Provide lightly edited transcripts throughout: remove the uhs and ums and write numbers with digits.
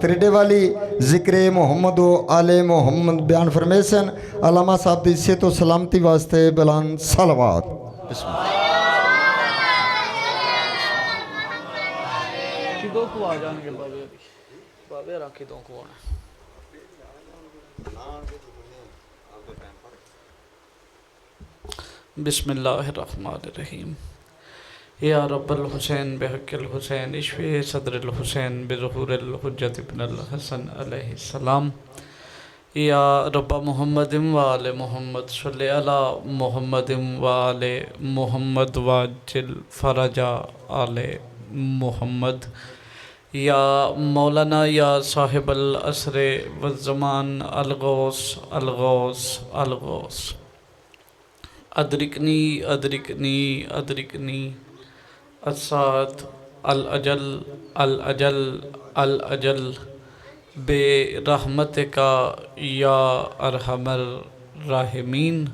تریڈے والی ذکر محمد و آل محمد بیان فرمیسن علامہ صاحب دی صحت و سلامتی واسطے بلان صلوات. بسم اللہ. کدوں کو آ جان گے بابے ابھی بابے را کدوں کو آنا بسم اللہ الرحمن الرحیم. یا رب الحسین بحق الحسین اشفی صدر الحسین بظہور الحجت ابن الحسن علیہ السلام. یا رب محمد و آل محمد صلی علی محمد و آل محمد واجل فرج آل محمد. یا مولانا یا صاحب العصر والزمان الغوث الغوث الغوث ادرکنی ادرکنی ادرکنی الساعت الاجل الاجل الاجل بے رحمتک یا ارحم الراحمین.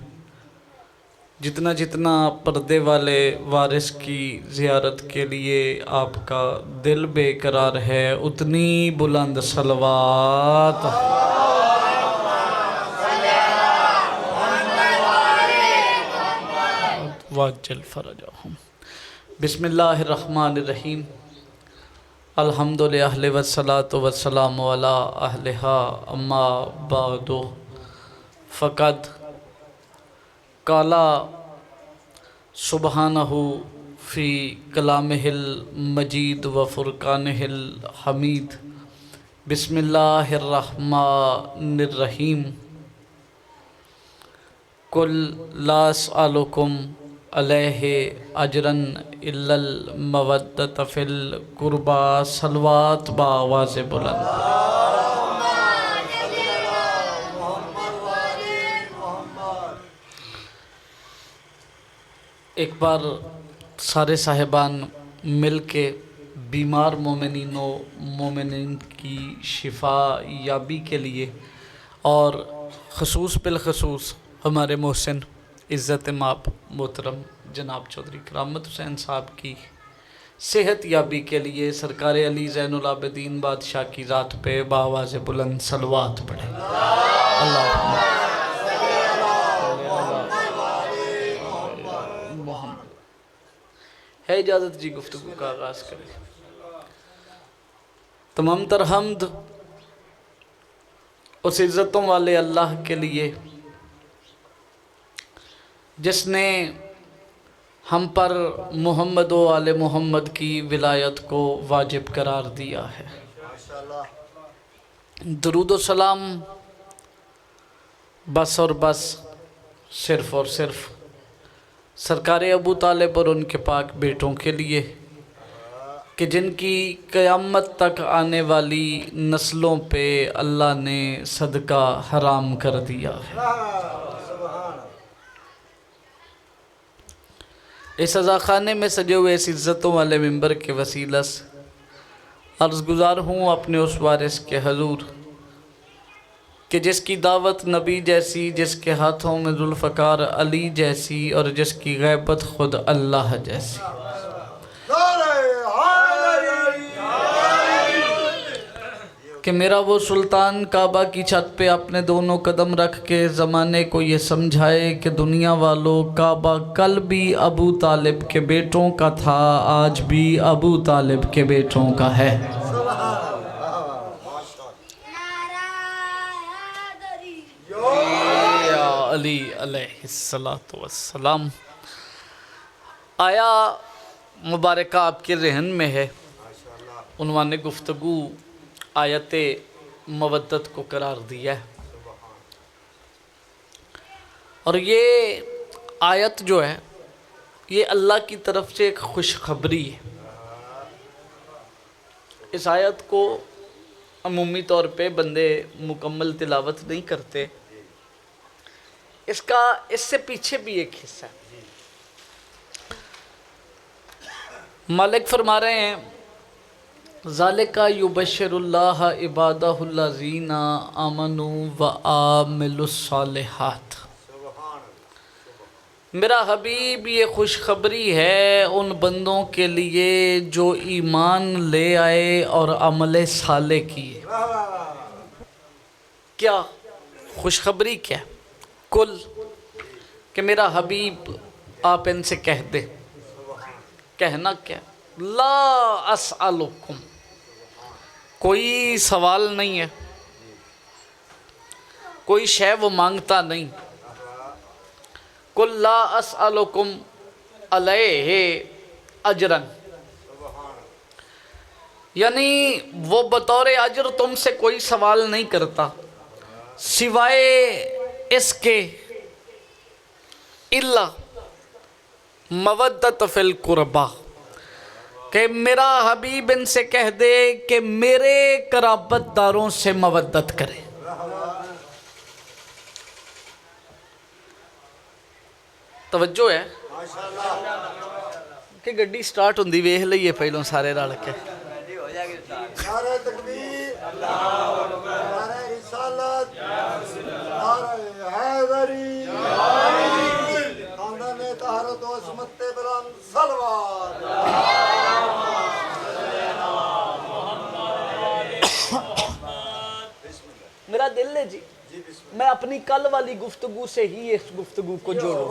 جتنا جتنا پردے والے وارث کی زیارت کے لیے آپ کا دل بے قرار ہے اتنی بلند صلوات. واجل فرجہم. بسم اللہ الرحمن الرحیم. الحمد للہ والصلاة والسلام علی اہلہا اما بعد فقد قال سبحانہ فی کلامہ المجید و فرقانہ الحمید. بسم اللہ الرحمن الرحیم. قل لا اسألکم علیہ اجرن الا المودۃ فی القربى. صلوات بآواز بلند. ایک بار سارے صاحبان مل کے بیمار مومنین و مومنین کی شفا یابی کے لیے اور خصوص بالخصوص ہمارے محسن عزت مآب محترم جناب چودھری کرامت حسین صاحب کی صحت یابی کے لیے سرکار علی زین العابدین بادشاہ کی ذات پہ بآواز بلند صلوات پڑھیں. اللہم محمد. ہے اجازت جی گفتگو کا آغاز کریں. تمام تر حمد اس عزتوں والے اللہ کے لیے جس نے ہم پر محمد و آل محمد کی ولایت کو واجب قرار دیا ہے. درود و سلام بس اور بس صرف اور صرف سرکار ابو طالب اور ان کے پاک بیٹوں کے لیے کہ جن کی قیامت تک آنے والی نسلوں پہ اللہ نے صدقہ حرام کر دیا ہے. اس عزاخانے میں سجے ہوئے اس عزتوں والے ممبر کے وسیلہ سے عرض گزار ہوں اپنے اس وارث کے حضور کہ جس کی دعوت نبی جیسی، جس کے ہاتھوں میں ذوالفقار علی جیسی اور جس کی غیبت خود اللہ جیسی. کہ میرا وہ سلطان کعبہ کی چھت پہ اپنے دونوں قدم رکھ کے زمانے کو یہ سمجھائے کہ دنیا والوں کعبہ کل بھی ابو طالب کے بیٹوں کا تھا، آج بھی ابو طالب کے بیٹوں کا ہے. یا علی علیہ السلام. آیا مبارکہ آپ کے ذہن میں ہے؟ عنوان گفتگو آیت مودت کو قرار دیا ہے اور یہ آیت جو ہے یہ اللہ کی طرف سے ایک خوشخبری ہے. اس آیت کو عمومی طور پہ بندے مکمل تلاوت نہیں کرتے. اس سے پیچھے بھی ایک حصہ ہے. مالک فرما رہے ہیں ذالک یبشر اللہ عبادہ الذین آمنوا وعملوا الصالحات. میرا حبیب یہ خوشخبری ہے ان بندوں کے لیے جو ایمان لے آئے اور عمل صالح کیے. کیا خوشخبری کیا کل کہ میرا حبیب آپ ان سے کہہ دے. کہنا کیا؟ لا اسألکم، کوئی سوال نہیں ہے، کوئی شے وہ مانگتا نہیں. قل لا اسألکم علیہ اجرا، یعنی وہ بطور اجر تم سے کوئی سوال نہیں کرتا سوائے اس کے الا مودت فی القربہ، کہ میرا حبیب ان سے کہہ دے کہ میرے قرابت داروں سے مودت کرے. توجہ ہے کہ گڈی سٹارٹ ہوندی ویکھ لئیے پہلوں سارے رل کے. نعرہ تکبیر، نعرہ رسالت، نعرہ حیدری، خاندان طہارت و عصمت بلند صلوات. میرا دل ہے جی میں اپنی کل والی گفتگو سے ہی اس گفتگو کو جوڑوں.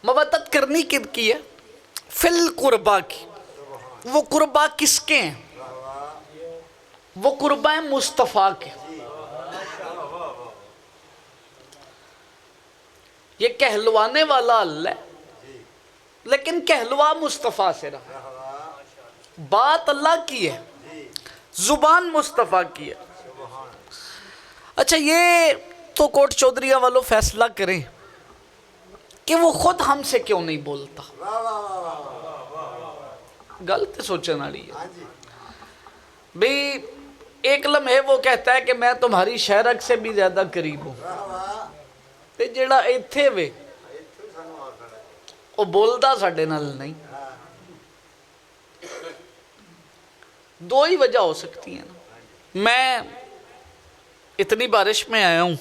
مودت کرنی کن کی ہے؟ فی القربہ کی. وہ قربہ کس کے ہیں؟ وہ قربہ مصطفیٰ کے. یہ کہلوانے والا اللہ ہے لیکن کہلوا مصطفیٰ سے رہا. بات اللہ کی ہے، زبان مصطفیٰ کی ہے. اچھا یہ تو کوٹ چودھریہ والوں فیصلہ کریں کہ وہ خود ہم سے کیوں نہیں بولتا. غلط سوچنے والی ہے بھئی. ایک لمحے وہ کہتا ہے کہ میں تمہاری شہرک سے بھی زیادہ قریب ہوں، تے جیڑا ایتھے وے وہ بولدا ساڈے نال نہیں. دو ہی وجہ ہو سکتی ہیں نا. میں اتنی بارش میں آیا ہوں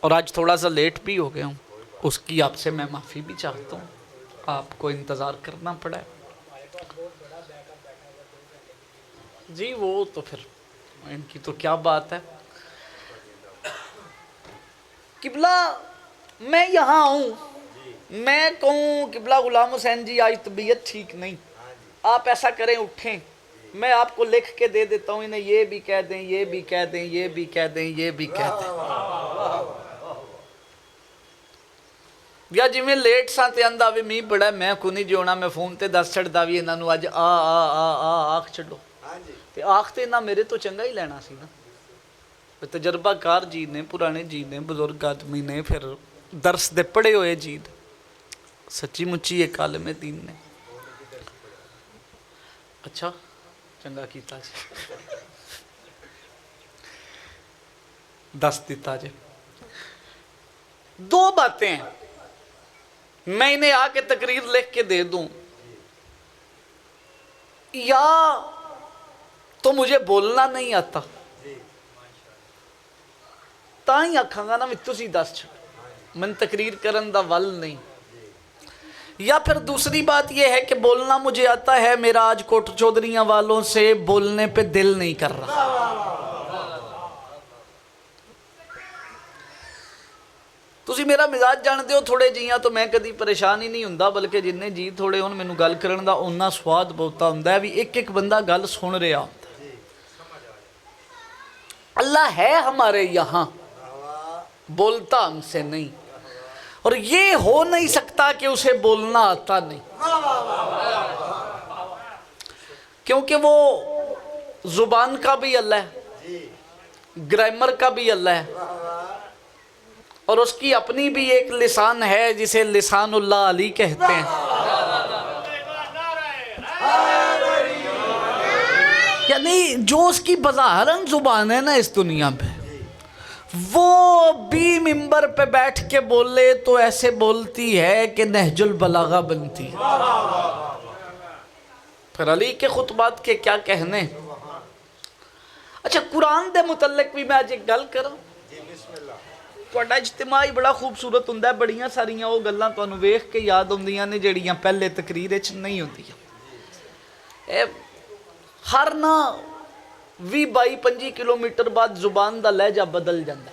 اور آج تھوڑا سا لیٹ بھی ہو گیا ہوں، اس کی آپ سے میں معافی بھی چاہتا ہوں. آپ کو انتظار کرنا پڑا ہے جی. وہ تو پھر ان کی تو کیا بات ہے. قبلہ میں یہاں ہوں، میں کہوں قبلہ غلام حسین جی آج طبیعت ٹھیک نہیں، آپ ایسا کریں اٹھیں، میں آپ کو لکھ کے دے دیتا ہوں، انہیں یہ بھی کہہ دیں، یہ بھی کہہ دیں، یہ بھی کہہ دیں، یہ بھی کہہ دیں. یا جی میں لیٹ ساں تے اندھا بھی می بڑا میں کو نہیں جونا، میں فون تے دس چھڑدا بھی انہاں نو اج آخ چھڑو تے آخ تے نہ میرے تو چنگا ہی لینا سی نا. تجربہ کار جی نے، پرانے جی نے، بزرگ آدمی نے، پھر درس دے پڑے ہوئے جی نے، سچی مچی ایک عالم دین نے. اچھا چنگا کیتا جی دس دیتا جی. دو باتیں ہیں، میں انہیں آ کے تقریر لکھ کے دے دوں، یا تو مجھے بولنا نہیں آتا تاں ہی آکھاں گا نا بھی تسی دس چھڑ، من تقریر کرن دا ول نہیں. یا پھر دوسری بات یہ ہے کہ بولنا مجھے آتا ہے، میرا آج کوٹ چودھریاں والوں سے بولنے پہ دل نہیں کر رہا. تسی میرا مزاج جان دیو، تھوڑے جیاں تو میں کدی پریشان ہی نہیں ہوندا، بلکہ جننے جی تھوڑے ہون مینوں گل کرن دا اونّا سواد بہتا ہوندا ہے بھی ایک ایک بندہ گل سن رہا ہوندا. اللہ ہے ہمارے یہاں، بولتا ہم سے نہیں، اور یہ ہو نہیں سکتا کہ اسے بولنا آتا نہیں، کیونکہ وہ زبان کا بھی اللہ ہے، گرامر کا بھی اللہ ہے، اور اس کی اپنی بھی ایک لسان ہے جسے لسان اللہ علی کہتے ہیں. یعنی جو اس کی بظاہراً زبان ہے نا اس دنیا پہ، وہ بھی منبر پہ بیٹھ کے بولے تو ایسے بولتی ہے کہ نہج البلاغہ بنتی ہے. پھر علی کے خطبات کے کیا کہنے. اچھا قرآن دے متعلق بھی میں آج ایک گل کروں. ਤੁਹਾਡਾ ਇਜਤਿਮਾ ਹੀ ਬੜਾ ਖੂਬਸੂਰਤ ਹੁੰਦਾ, ਬੜੀਆਂ ਸਾਰੀਆਂ ਉਹ ਗੱਲਾਂ ਤੁਹਾਨੂੰ ਵੇਖ ਕੇ ਯਾਦ ਆਉਂਦੀਆਂ ਨੇ ਜਿਹੜੀਆਂ ਪਹਿਲੇ ਤਕਰੀਰ ਵਿੱਚ ਨਹੀਂ ਹੁੰਦੀਆਂ। ਇਹ ਹਰ ਨਾ 20-22-25 ਕਿਲੋਮੀਟਰ ਬਾਅਦ ਜ਼ੁਬਾਨ ਦਾ ਲਹਿਜਾ ਬਦਲ ਜਾਂਦਾ।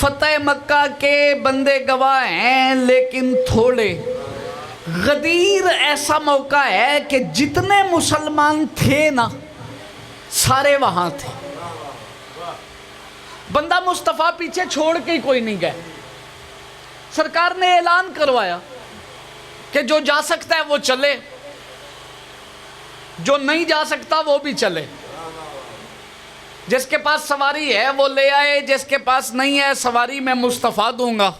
فتح مکہ کے بندے گواہ ہیں لیکن تھوڑے. غدیر ایسا موقع ہے کہ جتنے مسلمان تھے نا سارے وہاں تھے. بندہ مصطفیٰ پیچھے چھوڑ کے ہی کوئی نہیں گئے. سرکار نے اعلان کروایا کہ جو جا سکتا ہے وہ چلے, جو نہیں جا سکتا وہ بھی چلے. جس کے پاس سواری ہے وہ لے آئے, جس کے پاس نہیں ہے سواری میں مصطفیٰ دوں گا.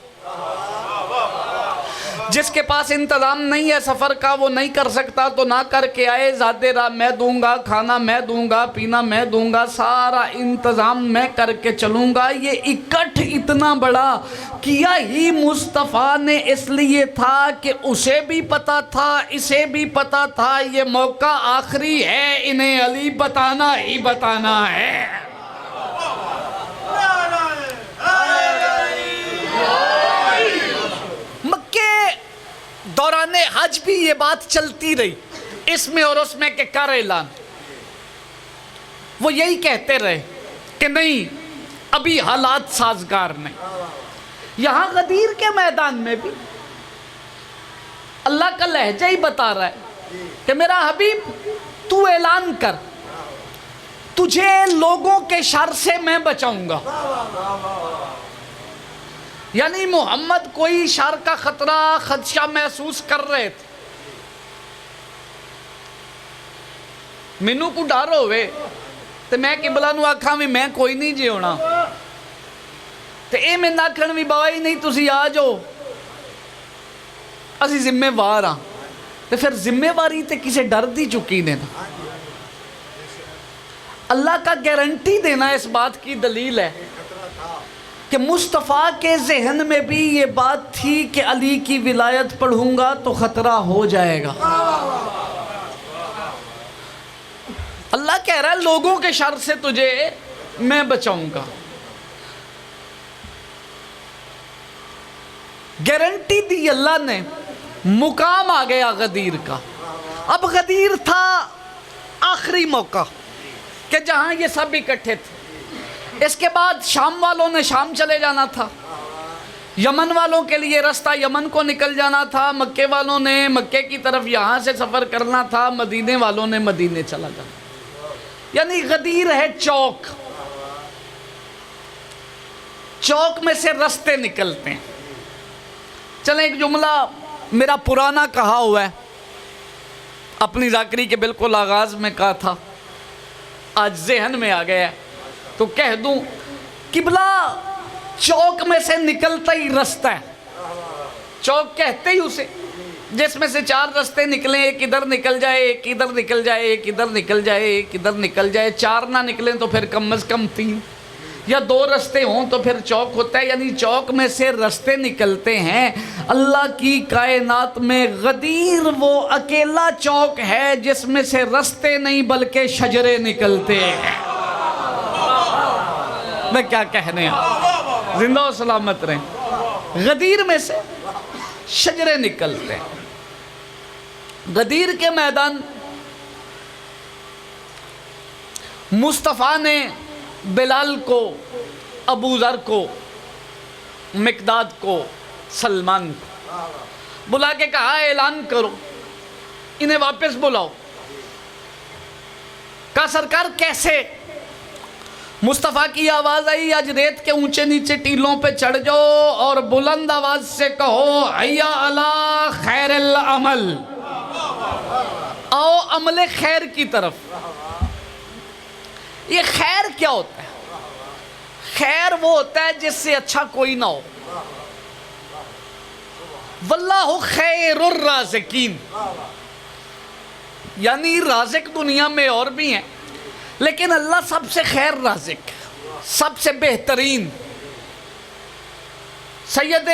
جس کے پاس انتظام نہیں ہے سفر کا وہ نہیں کر سکتا تو نہ کر کے آئے, زادے راہ میں دوں گا, کھانا میں دوں گا, پینا میں دوں گا, سارا انتظام میں کر کے چلوں گا. یہ اکٹھ اتنا بڑا کیا ہی مصطفیٰ نے اس لیے تھا کہ اسے بھی پتا تھا اسے بھی پتا تھا یہ موقع آخری ہے, انہیں علی بتانا ہی بتانا ہے. دوران حج بھی یہ بات چلتی رہی اس میں اور اس میں کہ کر اعلان. وہ یہی کہتے رہے کہ نہیں ابھی حالات سازگار نہیں. یہاں غدیر کے میدان میں بھی اللہ کا لہجہ ہی بتا رہا ہے کہ میرا حبیب تو اعلان کر, تجھے لوگوں کے شر سے میں بچاؤں گا. یعنی محمد کوئی شر کا خدشہ محسوس کر رہے تھے. مینوں کو ڈر ہوئے تو میں قبلہ نو آکھاں بھی میں کوئی نہیں جی ہونا, تو اے میں آکھن بھی بابا ہی نہیں تسی آ جاؤ اسی ذمہ وار ہاں, تو پھر ذمہ واری تے کسے ڈر دی چکی نے نا. اللہ کا گارنٹی دینا اس بات کی دلیل ہے کہ مصطفیٰ کے ذہن میں بھی یہ بات تھی کہ علی کی ولایت پڑھوں گا تو خطرہ ہو جائے گا. اللہ کہہ رہا ہے لوگوں کے شر سے تجھے میں بچاؤں گا. گارنٹی دی اللہ نے, مقام آ گیا غدیر کا. اب غدیر تھا آخری موقع کہ جہاں یہ سب اکٹھے تھے. اس کے بعد شام والوں نے شام چلے جانا تھا, یمن والوں کے لیے رستہ یمن کو نکل جانا تھا, مکے والوں نے مکے کی طرف یہاں سے سفر کرنا تھا, مدینے والوں نے مدینے چلا جانا. یعنی غدیر ہے چوک, چوک میں سے رستے نکلتے ہیں. چلیں ایک جملہ میرا پرانا کہا ہوا ہے, اپنی ذاکری کے بالکل آغاز میں کہا تھا, آج ذہن میں آ گیا ہے تو کہہ دوں. قبلہ چوک میں سے نکلتا ہی رستہ ہے. چوک کہتے ہی اسے جس میں سے 4 رستے نکلیں, ایک ادھر نکل جائے, ایک ادھر نکل جائے, ایک ادھر نکل جائے, ایک ادھر نکل جائے. 4 نہ نکلیں تو پھر کم از کم 3 یا 2 رستے ہوں تو پھر چوک ہوتا ہے. یعنی چوک میں سے رستے نکلتے ہیں. اللہ کی کائنات میں غدیر وہ اکیلا چوک ہے جس میں سے رستے نہیں بلکہ شجرے نکلتے ہیں. میں کیا کہنے ہیں, زندہ و سلامت رہیں. غدیر میں سے شجرے نکلتے ہیں. غدیر کے میدان مصطفیٰ نے بلال کو, ابو ذر کو, مقداد کو, سلمان کو بلا کے کہا اعلان کرو, انہیں واپس بلاؤ. کہا سرکار کیسے؟ مصطفیٰ کی آواز آئی, آج ریت کے اونچے نیچے ٹیلوں پہ چڑھ جاؤ اور بلند آواز سے کہو حیا علی خیر العمل, آؤ عمل خیر کی طرف. یہ خیر کیا ہوتا ہے؟ خیر وہ ہوتا ہے جس سے اچھا کوئی نہ ہو. واللہ خیر الرازقین, یعنی رازق دنیا میں اور بھی ہیں لیکن اللہ سب سے خیر رازق ہے, سب سے بہترین. سید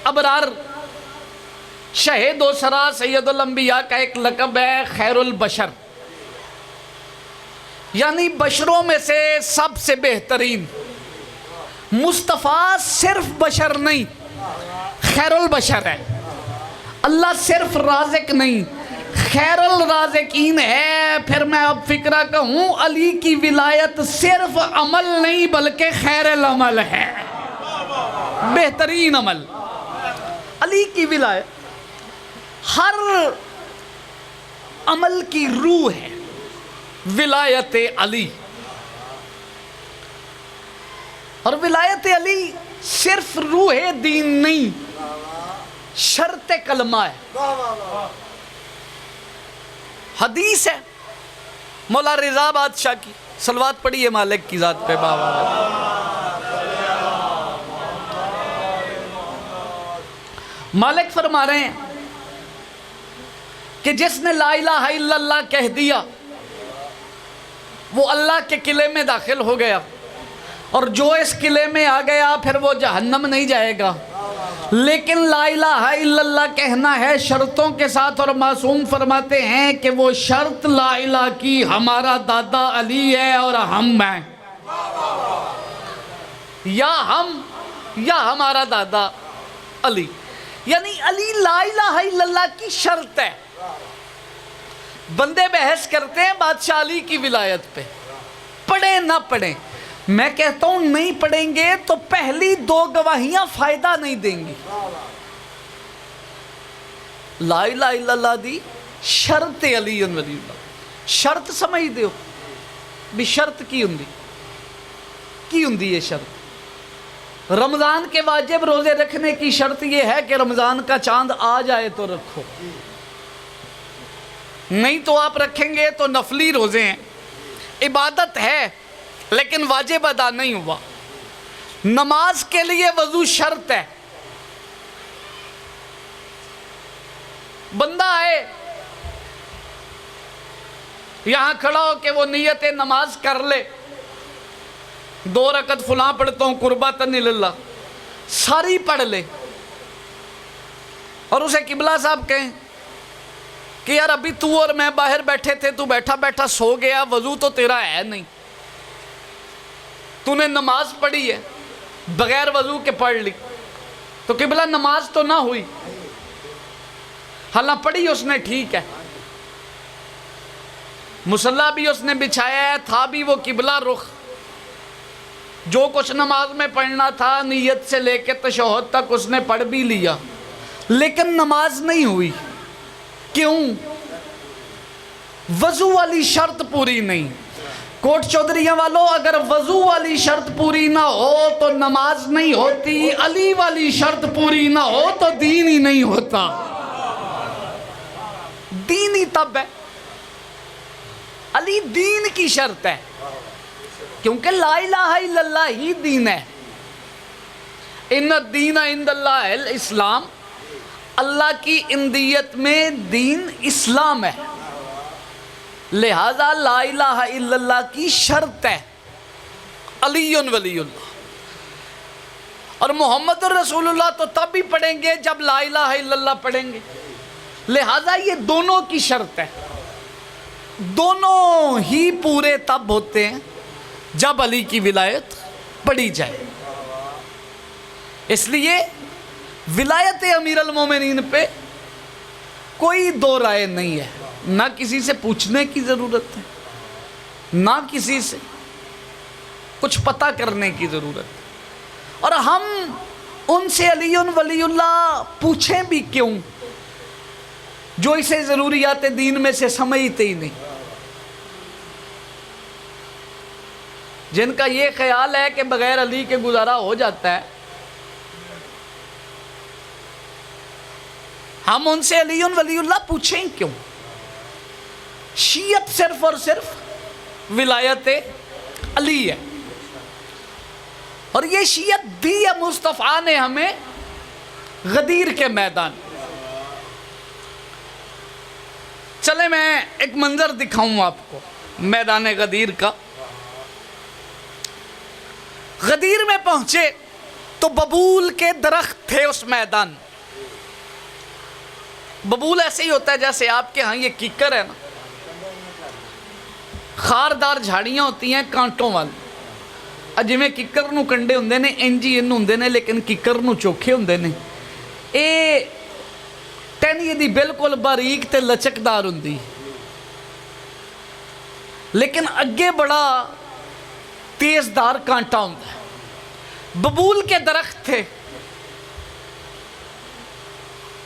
ابرار, شہید و سرا, سید الانبیاء کا ایک لقب ہے خیر البشر, یعنی بشروں میں سے سب سے بہترین. مصطفیٰ صرف بشر نہیں, خیر البشر ہے. اللہ صرف رازق نہیں, خیر الرازقین ہے. پھر میں اب فکرہ کہوں, علی کی ولایت صرف عمل نہیں بلکہ خیر العمل ہے. بہترین عمل علی کی ولایت ہر عمل کی روح ہے ولایت علی. اور ولایت علی صرف روح دین نہیں شرط کلمہ ہے. حدیث ہے مولا رضا بادشاہ کی, صلوات پڑھیے مالک کی ذات پہ بابا. مالک فرما رہے ہیں کہ جس نے لا الہ الا اللہ کہہ دیا وہ اللہ کے قلعے میں داخل ہو گیا, اور جو اس قلعے میں آ گیا پھر وہ جہنم نہیں جائے گا. لیکن لا الہ الا اللہ کہنا ہے شرطوں کے ساتھ, اور معصوم فرماتے ہیں کہ وہ شرط لا الہ کی ہمارا دادا علی ہے اور ہم ہیں, یا ہم یا ہمارا دادا علی. یعنی علی لا الہ الا اللہ کی شرط ہے. بندے بحث کرتے ہیں بادشاہ علی کی ولایت پہ, پڑھیں نہ پڑھیں. میں کہتا ہوں نہیں پڑھیں گے تو پہلی 2 گواہیاں فائدہ نہیں دیں گی. لا الہ الا اللہ دی شرط علی ولی اللہ. شرط سمجھ دیو بھی شرط کی ہوندی یہ شرط. رمضان کے واجب روزے رکھنے کی شرط یہ ہے کہ رمضان کا چاند آ جائے تو رکھو, نہیں تو آپ رکھیں گے تو نفلی روزے ہیں, عبادت ہے لیکن واجب ادا نہیں ہوا. نماز کے لیے وضو شرط ہے. بندہ آئے یہاں کھڑا ہو کہ وہ نیت نماز کر لے, 2 رکعت فلاں پڑھتا ہوں قربتاً اللہ, ساری پڑھ لے, اور اسے قبلہ صاحب کہیں کہ یار ابھی تو اور میں باہر بیٹھے تھے, تو بیٹھا بیٹھا سو گیا, وضو تو تیرا ہے نہیں, تو نے نماز پڑھی ہے بغیر وضو کے پڑھ لی, تو قبلہ نماز تو نہ ہوئی. حالانکہ پڑھی اس نے ٹھیک ہے, مصلی بھی اس نے بچھایا ہے, تھا بھی وہ قبلہ رخ, جو کچھ نماز میں پڑھنا تھا نیت سے لے کے تشہد تک اس نے پڑھ بھی لیا, لیکن نماز نہیں ہوئی. کیوں؟ وضو والی شرط پوری نہیں. کوٹ چودھریاں والوں, اگر وضو والی شرط پوری نہ ہو تو نماز نہیں ہوتی, علی والی شرط پوری نہ ہو تو دین ہی نہیں ہوتا. دین ہی تب ہے, علی دین کی شرط ہے, کیونکہ لا الہ الا اللہ ہی دین ہے. ان الدین عند اللہ الاسلام, اللہ کی اندیت میں دین اسلام ہے, لہذا لا الہ الا اللہ کی شرط ہے علی ولی اللہ. اور محمد رسول اللہ تو تب ہی پڑھیں گے جب لا الہ الا اللہ پڑھیں گے, لہذا یہ دونوں کی شرط ہے. دونوں ہی پورے تب ہوتے ہیں جب علی کی ولایت پڑھی جائے. اس لیے ولایت امیر المومنین پہ کوئی 2 رائے نہیں ہے, نہ کسی سے پوچھنے کی ضرورت ہے, نہ کسی سے کچھ پتہ کرنے کی ضرورت ہے. اور ہم ان سے علی ولی اللہ پوچھیں بھی کیوں جو اسے ضروریات دین میں سے سمجھتے ہی نہیں, جن کا یہ خیال ہے کہ بغیر علی کے گزارا ہو جاتا ہے. ہم ان سے علی ولی اللہ پوچھیں کیوں؟ شیعت صرف اور صرف ولایت علی ہے, اور یہ شیعت دی ہے مصطفیٰ نے ہمیں غدیر کے میدان. چلے میں ایک منظر دکھاؤں آپ کو میدان غدیر کا. غدیر میں پہنچے تو ببول کے درخت تھے اس میدان. ببول ایسے ہی ہوتا ہے جیسے آپ کے ہاں یہ کیکر ہے نا, خاردار جھاڑیاں ہوتی ہیں کانٹوں والی. جویں کیکر نو کنڈے ہوندے نے انج ہی انہوں ہوندے نے, لیکن کیکر نو چوکھے ہوندے نے. اے ٹہنی دی بالکل باریک تے لچکدار ہوندی, لیکن اگے بڑا تیز دار کانٹا ہوندا ہے. ببول کے درخت تھے,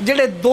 ਜਿਹੜੇ 2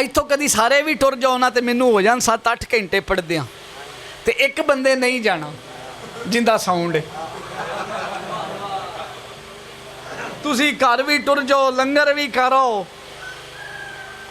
ਇੱਥੋਂ ਕਦੀ ਸਾਰੇ ਵੀ ਟੁਰ ਜਾਓ ਨਾ ਤੇ ਮੈਨੂੰ ਹੋ ਜਾਣ 7-8 ਘੰਟੇ ਪੜ੍ਹਦਿਆਂ, ਤੇ ਇੱਕ ਬੰਦੇ ਨਹੀਂ ਜਾਣਾ ਜਿੰਦਾ ਸਾਊਂਡ ਹੈ। ਤੁਸੀਂ ਘਰ ਵੀ ਟੁਰ ਜਾਓ, ਲੰਗਰ ਵੀ ਕਰੋ,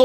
2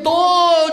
2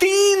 3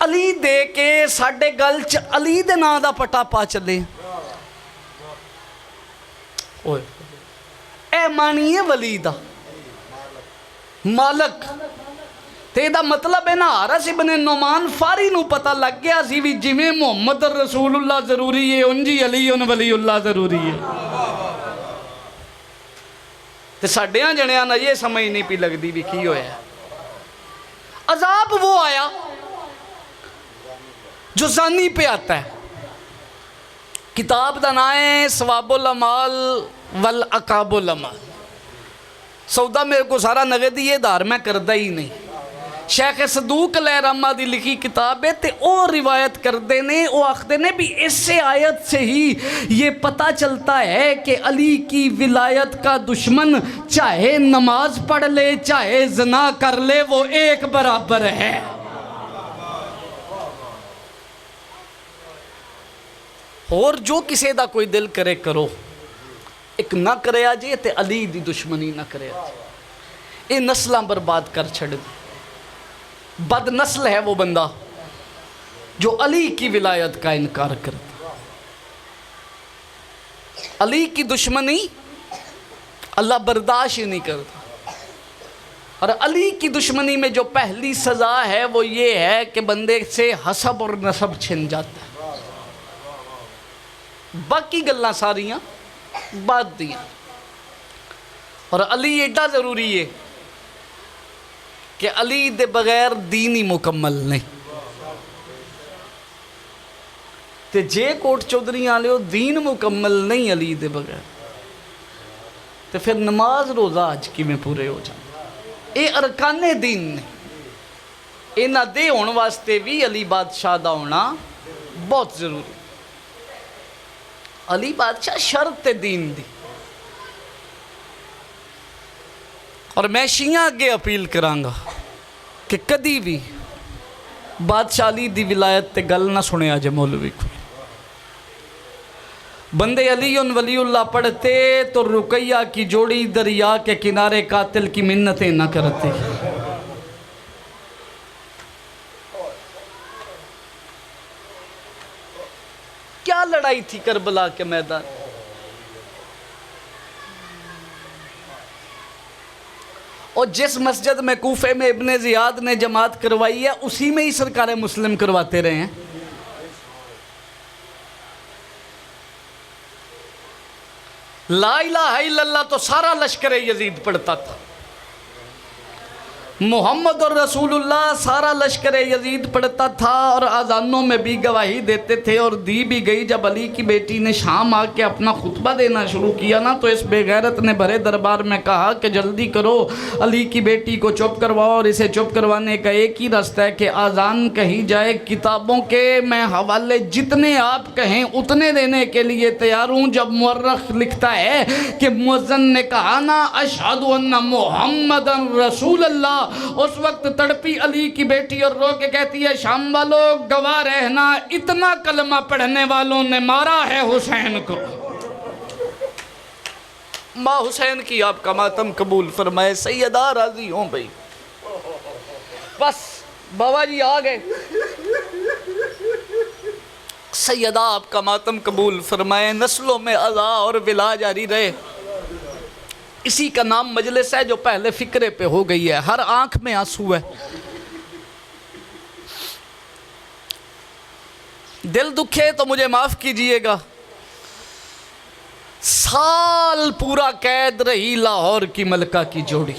علی دے کے ساڈے گل چ علی دے نام دا پٹا پا چلے. اوئے اے مانی ہے ولی دا مالک. تے دا مطلب ہے نا حارث ابن نعمان فاری نو پتہ لگ گیا سی بھی جویں محمد رسول اللہ ضروری ہے انجی علی ولی اللہ ضروری ہے. تے ساڈیاں جنیاں نا یہ سمجھ نہیں پی لگدی بھی کی ہویا ہے. عذاب وہ آیا جو زانی پہ آتا ہے. کتاب دا نام ہے ثواب الاعمال والعقاب الاعمال. سودا میرے کو سارا نغدی یہ دار میں کردہ ہی نہیں. شیخ صدوق علیہ رحمہ دی لکھی کتاب ہے تے او روایت کردے نے او آخدے نے بھی اس سے آیت سے ہی یہ پتہ چلتا ہے کہ علی کی ولایت کا دشمن چاہے نماز پڑھ لے چاہے زنا کر لے وہ ایک برابر ہے. اور جو کسی دا کوئی دل کرے کرو ایک نہ کرے آجے تے علی دی دشمنی نہ کرے آجے. یہ نسلاں برباد کر چھڑ دی. بد نسل ہے وہ بندہ جو علی کی ولایت کا انکار کرتا. علی کی دشمنی اللہ برداشت ہی نہیں کرتا. اور علی کی دشمنی میں جو پہلی سزا ہے وہ یہ ہے کہ بندے سے حسب اور نسب چھن جاتا ہے. باقی گلاں ساریاں بات دیاں. اور علی ایڈا ضروری ہے کہ علی دے بغیر دین ہی مکمل نہیں. تے جے کوٹ چودھری آلے ہو دین مکمل نہیں علی دے بغیر تے پھر نماز روزہ آج کی میں پورے ہو جائیں. اے ارکان دین نے اینا دے ہون واسطے بھی علی بادشاہ دا ہونا بہت ضروری. علی بادشاہ شرط دین دی. اور میں شیعہ اگے اپیل کرانگا کہ کدی بھی بادشاہ علی دی ولایت تے گل نہ سنے آجے مولوی کو. بندے علی ولی اللہ پڑھتے تو رقیہ کی جوڑی دریا کے کنارے قاتل کی منتیں نہ کرتے. کیا لڑائی تھی کربلا کے میدان. اور جس مسجد میں کوفے میں ابن زیاد نے جماعت کروائی ہے اسی میں ہی سرکار مسلم کرواتے رہے ہیں. لا الہ الا اللہ تو سارا لشکر یزید پڑھتا تھا. محمد اور رسول اللہ سارا لشکر یزید پڑھتا تھا اور آذانوں میں بھی گواہی دیتے تھے. اور دی بھی گئی جب علی کی بیٹی نے شام آ کے اپنا خطبہ دینا شروع کیا نا تو اس بے غیرت نے بھرے دربار میں کہا کہ جلدی کرو علی کی بیٹی کو چپ کرواؤ. اور اسے چپ کروانے کا ایک ہی راستہ ہے کہ آذان کہی جائے. کتابوں کے میں حوالے جتنے آپ کہیں اتنے دینے کے لیے تیار ہوں. جب مورخ لکھتا ہے کہ مؤذن نے کہا نا اشہد ان محمد رسول اللہ اس وقت تڑپی علی کی بیٹی اور رو کے کہتی ہے شام والوں گواہ رہنا اتنا کلمہ پڑھنے والوں نے مارا ہے حسین کو. ماں حسین کی آپ کا ماتم قبول فرمائے. سیدہ راضی ہوں بھئی. بس بابا جی آ گئے. سیدہ آپ کا ماتم قبول فرمائے. نسلوں میں عزا اور ولا جاری رہے. اسی کا نام مجلس ہے جو پہلے فکرے پہ ہو گئی ہے. ہر آنکھ میں آنسو ہے. دل دکھے تو مجھے معاف کیجئے گا. سال پورا قید رہی لاہور کی ملکہ کی جوڑی.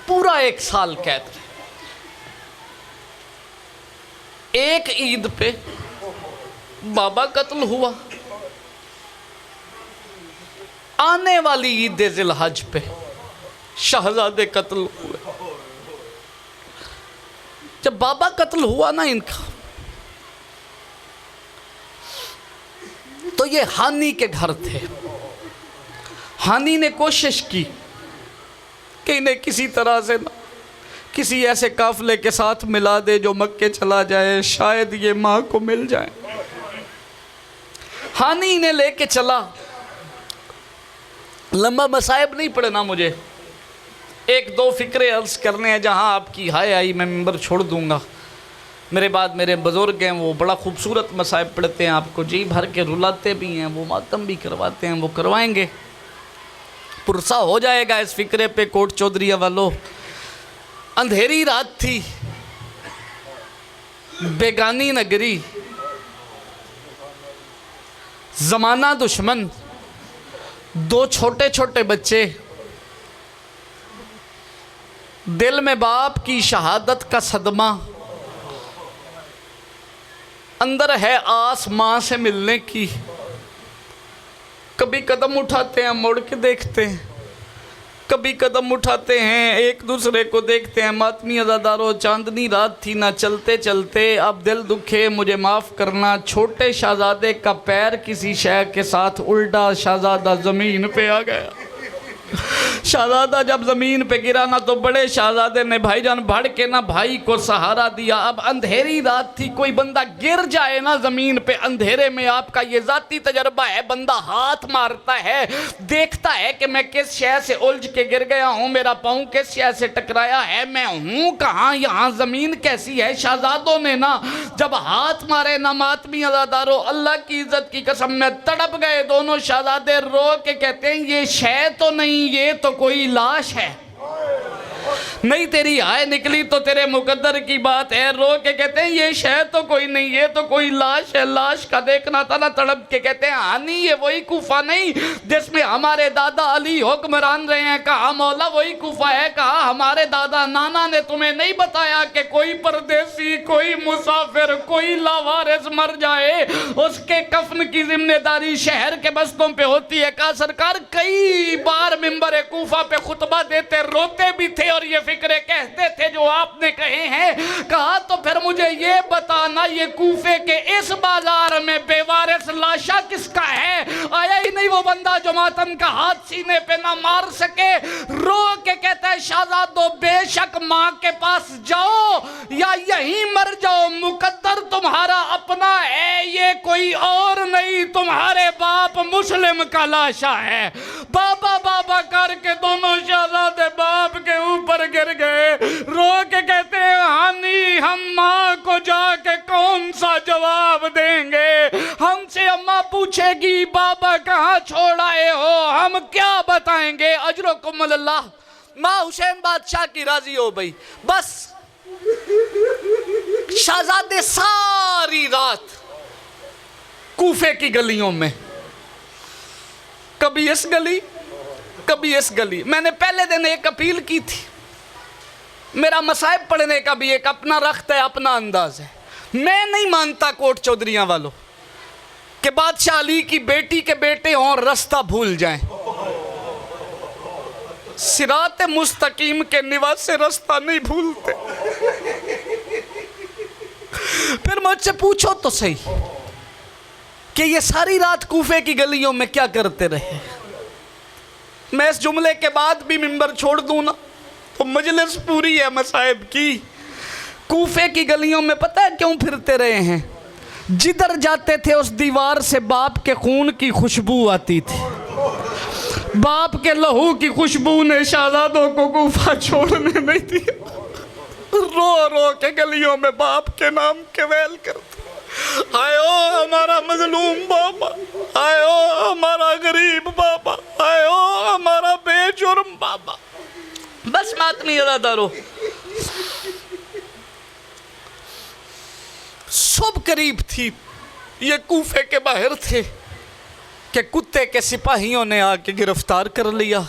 پورا 1 سال قید رہی. ایک عید پہ بابا قتل ہوا. آنے والی عید ذی الحج پہ شہزادے قتل ہوئے. جب بابا قتل ہوا نا ان کا تو یہ ہانی کے گھر تھے. ہانی نے کوشش کی کہ انہیں کسی طرح سے کسی ایسے قافلے کے ساتھ ملا دے جو مکے چلا جائے, شاید یہ ماں کو مل جائے. ہانی انہیں لے کے چلا. لمبا مصائب نہیں پڑھنا مجھے, 1-2 فکرے عرض کرنے ہیں. جہاں آپ کی ہائے آئی میں ممبر چھوڑ دوں گا. میرے بعد میرے بزرگ ہیں وہ بڑا خوبصورت مصائب پڑھتے ہیں، آپ کو جی بھر کے رلاتے بھی ہیں، وہ ماتم بھی کرواتے ہیں، وہ کروائیں گے، پرسہ ہو جائے گا اس فکرے پہ کوٹ چودھری والوں۔ اندھیری رات تھی، بیگانی نگری، زمانہ دشمن، دو چھوٹے چھوٹے بچے، دل میں باپ کی شہادت کا صدمہ، اندر ہے آس ماں سے ملنے کی، کبھی قدم اٹھاتے ہیں مڑ کے دیکھتے ہیں، کبھی قدم اٹھاتے ہیں ایک دوسرے کو دیکھتے ہیں۔ ماتمی عزادارو، چاندنی رات تھی، نہ چلتے چلتے اب دل دکھے مجھے معاف کرنا، چھوٹے شہزادے کا پیر کسی شے کے ساتھ الٹا، شہزادہ زمین پہ آ گیا۔ شہزادہ جب زمین پہ گرا نا تو بڑے شہزادے نے بھائی جان بڑھ کے نا بھائی کو سہارا دیا۔ اب اندھیری رات تھی، کوئی بندہ گر جائے نا زمین پہ اندھیرے میں، آپ کا یہ ذاتی تجربہ ہے، بندہ ہاتھ مارتا ہے، دیکھتا ہے کہ میں کس شے سے الجھ کے گر گیا ہوں، میرا پاؤں کس شے سے ٹکرایا ہے، میں ہوں کہاں، یہاں زمین کیسی ہے۔ شہزادوں نے نا جب ہاتھ مارے نا ماتمی عزادارو، اللہ کی عزت کی قسم میں تڑپ گئے دونوں شہزادے، رو کے کہتے ہیں یہ شے تو نہیں، یہ تو کوئی لاش ہے، نہیں تیری آئے نکلی تو تیرے مقدر کی بات ہے۔ رو کے کہتے ہیں یہ شے تو کوئی نہیں، یہ تو کوئی لاش ہے۔ لاش کا دیکھنا تھا نا، تڑپ کے کہتے ہیں ہانی یہ وہی کوفہ نہیں جس میں ہمارے دادا علی حکمران رہے ہیں۔ کہا مولا وہی کوفہ ہے، کہا ہمارے دادا نانا نے تمہیں نہیں بتایا کہ کوئی پردیسی، کوئی مسافر، کوئی لاوارث مر جائے اس کے کفن کی ذمہ داری شہر کے بستوں پہ ہوتی ہے۔ کہا سرکار کئی بار منبر کوفہ پہ خطبہ دیتے، روتے بھی تھے اور یہ فکرے کہتے تھے جو آپ نے کہے ہیں۔ کہا تو پھر مجھے یہ بتانا یہ کوفے کے اس بازار میں بے وارث لاشا کس کا ہے؟ آیا ہی نہیں وہ بندہ جو ماتم کا ہاتھ سینے پہ نہ مار سکے۔ رو کے کہتا ہے شہزادو بے شک ماں کے پاس جاؤ یا یہیں مر جاؤ، مقدر تمہارا اپنا ہے، یہ کوئی اور نہیں، تمہارے باپ مسلم کا لاشا ہے۔ بابا بابا کر کے دونوں شہزادے باپ کے اوپر گر گئے، رو کے کہتے ہیں ہانی ہم ماں کو جا کے کون سا جواب دیں گے؟ ہم سے اماں پوچھے گی بابا کہاں چھوڑ آئے ہو، ہم کیا بتائیں گے؟ اجرکم اللہ۔ ماں حسین بادشاہ کی راضی ہو بھئی، بس شہزادے ساری رات کوفے کی گلیوں میں، کبھی اس گلی کبھی اس گلی۔ میں نے پہلے دن ایک اپیل کی تھی، میرا مصائب پڑھنے کا بھی ایک اپنا رخت ہے، اپنا انداز ہے۔ میں نہیں مانتا کوٹ چودھریاں والوں کہ بادشاہ علی کی بیٹی کے بیٹے ہوں اور رستہ بھول جائیں، صراط مستقیم کے نواسے رستہ نہیں بھولتے۔ پھر مجھ سے پوچھو تو صحیح کہ یہ ساری رات کوفے کی گلیوں میں کیا کرتے رہے؟ میں اس جملے کے بعد بھی منبر چھوڑ دوں نا تو مجلس پوری ہے مصائب کی۔ کوفے کی گلیوں میں پتہ ہے کیوں پھرتے رہے ہیں؟ جدھر جاتے تھے اس دیوار سے باپ کے خون کی خوشبو آتی تھی، باپ کے لہو کی خوشبو نے شہزادوں کو کوفہ چھوڑنے نہیں دیا۔ رو رو کے گلیوں میں باپ کے نام کے ویل کرتے، آئے او ہمارا مظلوم بابا، آئے او ہمارا غریب بابا، آئے او ہمارا بے جرم بابا۔ بس ماتمی عزادارو، صبح قریب تھی، یہ کوفے کے باہر تھے کہ کتے کے سپاہیوں نے آ کے گرفتار کر لیا۔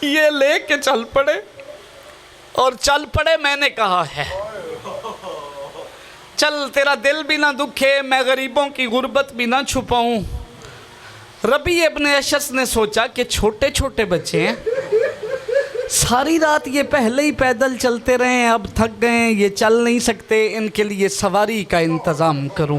یہ لے کے چل پڑے اور چل پڑے، میں نے کہا ہے چل تیرا دل بھی نہ دکھے، میں غریبوں کی غربت بھی نہ چھپاؤں۔ ربیع ابن اشعث نے سوچا کہ چھوٹے چھوٹے بچے ہیں، ساری رات یہ پہلے ہی پیدل چلتے رہے ہیں، اب تھک گئے ہیں، یہ چل نہیں سکتے، ان کے لیے سواری کا انتظام کروں۔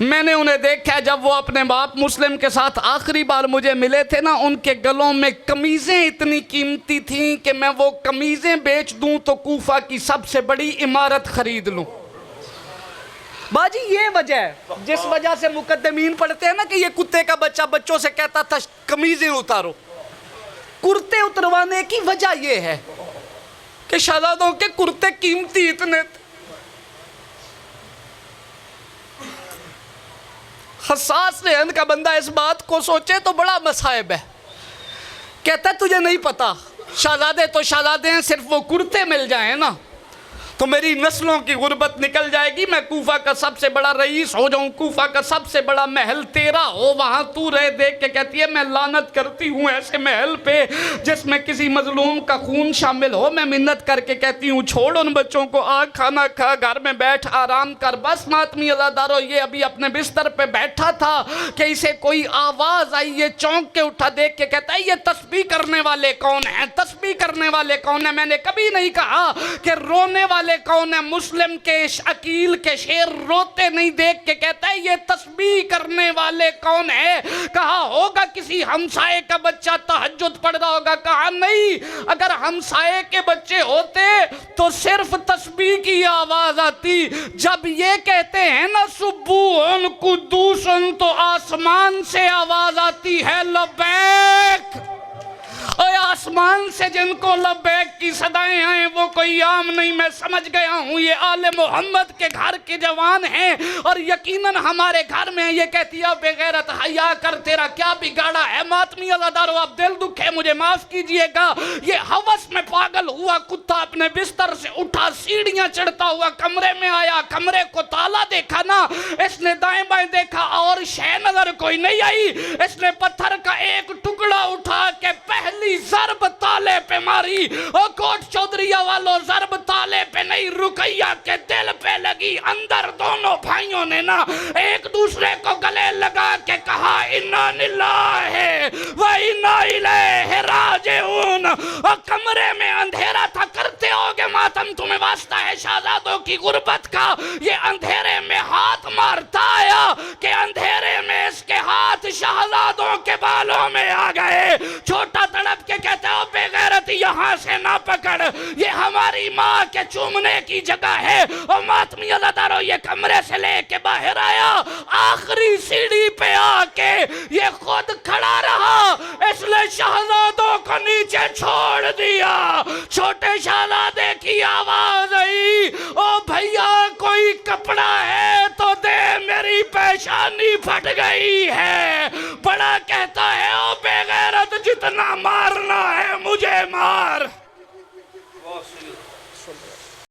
میں نے انہیں دیکھا جب وہ اپنے باپ مسلم کے ساتھ آخری بار مجھے ملے تھے نا، ان کے گلوں میں قمیضیں اتنی قیمتی تھیں کہ میں وہ قمیضیں بیچ دوں تو کوفہ کی سب سے بڑی عمارت خرید لوں۔ باجی یہ وجہ ہے جس وجہ سے مقدمین پڑھتے ہیں نا کہ یہ کتے کا بچہ بچوں سے کہتا تھا قمیضیں اتارو۔ کرتے اتروانے کی وجہ یہ ہے کہ شہزادوں کے کرتے قیمتی اتنے تھے۔ حساس ذہن کا بندہ اس بات کو سوچے تو بڑا مصائب ہے۔ کہتا ہے تجھے نہیں پتا، شہزادے تو شہزادے ہیں، صرف وہ کرتے مل جائیں نا تو میری نسلوں کی غربت نکل جائے گی، میں کوفہ کا سب سے بڑا رئیس ہو جاؤں، کوفہ کا سب سے بڑا محل تیرا ہو، وہاں تو رہ۔ دیکھ کے کہتی ہے میں لعنت کرتی ہوں ایسے محل پہ جس میں کسی مظلوم کا خون شامل ہو۔ میں منت کر کے کہتی ہوں چھوڑ ان بچوں کو، آ کھانا کھا، گھر میں بیٹھ آرام کر۔ بس ماتمی عزادارو یہ ابھی اپنے بستر پہ بیٹھا تھا کہ اسے کوئی آواز آئی، یہ چونک کے اٹھا، دیکھ کے کہتا ہے یہ تسبیح کرنے والے کون ہیں؟ تسبیح کرنے والے کون ہیں؟ میں نے کبھی نہیں کہا کہ رونے والے کون ہے۔ مسلم کے عقیل کے شیر روتے نہیں، دیکھ کے کہتا ہے یہ تسبیح کرنے والے کون ہے؟ کہا ہوگا کسی ہمسائے کا بچہ تہجد پڑھ رہا ہوگا۔ کہا نہیں، اگر ہمسائے کے بچے ہوتے تو صرف تسبیح کی آواز آتی۔ جب یہ کہتے ہیں نا سبوحن قدوسن تو آسمان سے آواز آتی ہے لبیک۔ اے آسمان سے جن کو لبیک کی صدائیں آئیں وہ کوئی عام نہیں۔ میں سمجھ گیا ہوں یہ آل محمد کے گھر کے جوان ہیں اور یقیناً ہمارے گھر میں یہ کہتی ہے بے غیرت حیا کر، تیرا کیا بگاڑا ہے؟ ماتمی عزادارو اب دل دکھے مجھے معاف کیجئے گا۔ یہ ہوس میں پاگل ہوا کتا اپنے بستر سے اٹھا، سیڑھیاں چڑھتا ہوا کمرے میں آیا، کمرے کو تالا دیکھا نا، اس نے دائیں بائیں دیکھا اور شے نظر کوئی نہیں آئی۔ اس نے پتھر کا ایک ٹکڑا اٹھا کے پہلی ضرب تالے پہ ماری، اور کوٹ چودریہ والوں ضرب تالے پہ نہیں، رقیہ کے دل پہ لگی۔ اندر دونوں بھائیوں نے نا ایک دوسرے کو گلے لگا کے کہا انا للہ و انا الیہ راجعون۔ اور کمرے میں اندھیرا تھا، کرتے ہوگے ماتم، تمہیں واسطہ ہے شہزادوں کی غربت کا۔ یہ اندھیرے میں ہاتھ مارتا آیا کہ اندھیرے میں اس کے ہاتھ شہزادوں کے بالوں میں آ گئے۔ چھوٹا تڑپ کے کہتا ہے بے غیرت یہاں سے نہ پکڑ، یہ ہماری ماں کے چومنے کی جگہ ہے۔ اور ماتمی عزادارو یہ کمرے سے لے کے باہر آیا، آخری سیڑھی پہ آ کے یہ خود کھڑا رہا، اس نے شہزادوں کو نیچے چھوڑ دیا۔ چھوٹے شہزادے کی آواز آئی او بھیا کوئی کپڑا ہے تو دے، میری پیشانی پھٹ گئی ہے۔ بڑا کہتا ہے او بے غیرت جتنا مارنا ہے